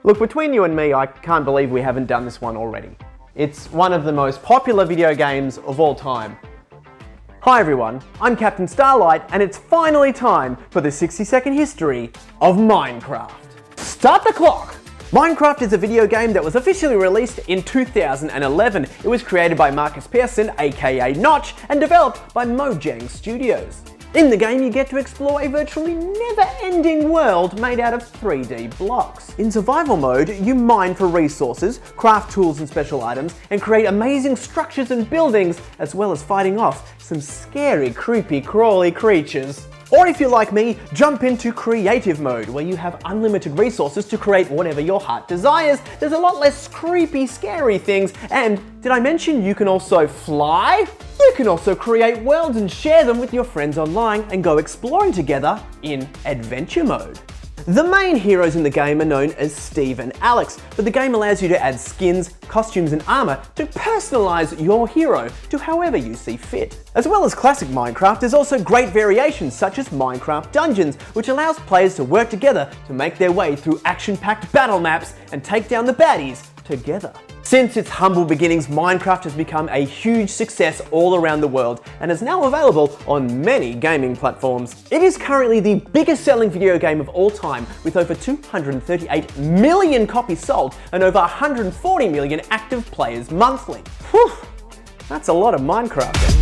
Look, between you and me, I can't believe we haven't done this one already. It's one of the most popular video games of all time. Hi everyone, I'm Captain Starlight, and it's finally time for the 60-second history of Minecraft. Start the clock! Minecraft is a video game that was officially released in 2011. It was created by Marcus Pearson, aka Notch, and developed by Mojang Studios. In the game, you get to explore a virtually never-ending world made out of 3D blocks. In survival mode, you mine for resources, craft tools and special items, and create amazing structures and buildings, as well as fighting off some scary, creepy, crawly creatures. Or if you're like me, jump into creative mode, where you have unlimited resources to create whatever your heart desires. There's a lot less creepy, scary things, and did I mention you can also fly? You can also create worlds and share them with your friends online and go exploring together in adventure mode. The main heroes in the game are known as Steve and Alex, but the game allows you to add skins, costumes and armor to personalize your hero to however you see fit. As well as classic Minecraft, there's also great variations such as Minecraft Dungeons, which allows players to work together to make their way through action-packed battle maps and take down the baddies together. Since its humble beginnings, Minecraft has become a huge success all around the world and is now available on many gaming platforms. It is currently the biggest selling video game of all time, with over 238 million copies sold and over 140 million active players monthly. Whew, that's a lot of Minecraft.